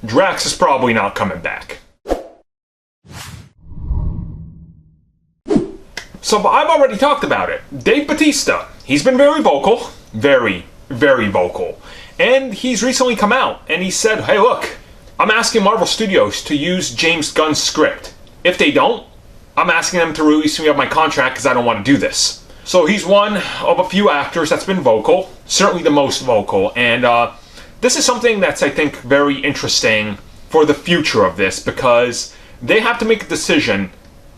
Drax is probably not coming back. So I've already talked about it. Dave Bautista, he's been very vocal. Very, very vocal. And he's recently come out and he said, hey look, I'm asking Marvel Studios to use James Gunn's script. If they don't, I'm asking them to release me of my contract because I don't want to do this. So he's one of a few actors that's been vocal, certainly the most vocal, and this is something that's, I think, very interesting for the future of this because they have to make a decision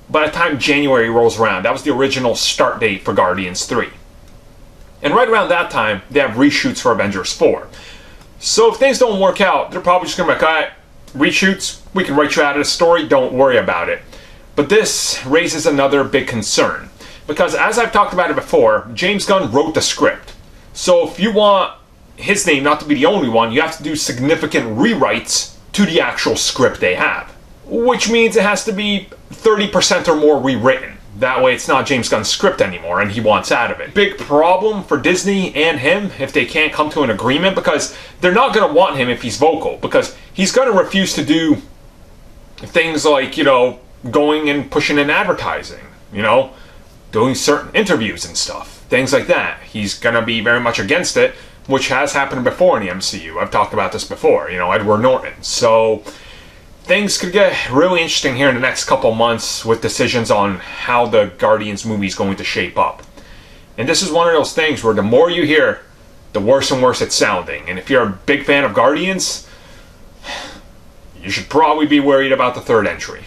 by the time January rolls around. That was the original start date for Guardians 3. And right around that time, they have reshoots for Avengers 4. So if things don't work out, they're probably just going to be like, alright, reshoots, we can write you out of the story, don't worry about it. But this raises another big concern. Because as I've talked about it before, James Gunn wrote the script. So if you want his name not to be the only one, you have to do significant rewrites to the actual script they have. Which means it has to be 30% or more rewritten. That way it's not James Gunn's script anymore and he wants out of it. Big problem for Disney and him if they can't come to an agreement because they're not going to want him if he's vocal because he's going to refuse to do things like, you know, going and pushing in advertising, you know, doing certain interviews and stuff. Things like that. He's going to be very much against it, which has happened before in the MCU. I've talked about this before, you know, Edward Norton. So things could get really interesting here in the next couple months with decisions on how the Guardians movie is going to shape up. And this is one of those things where the more you hear, the worse and worse it's sounding. And if you're a big fan of Guardians, you should probably be worried about the third entry.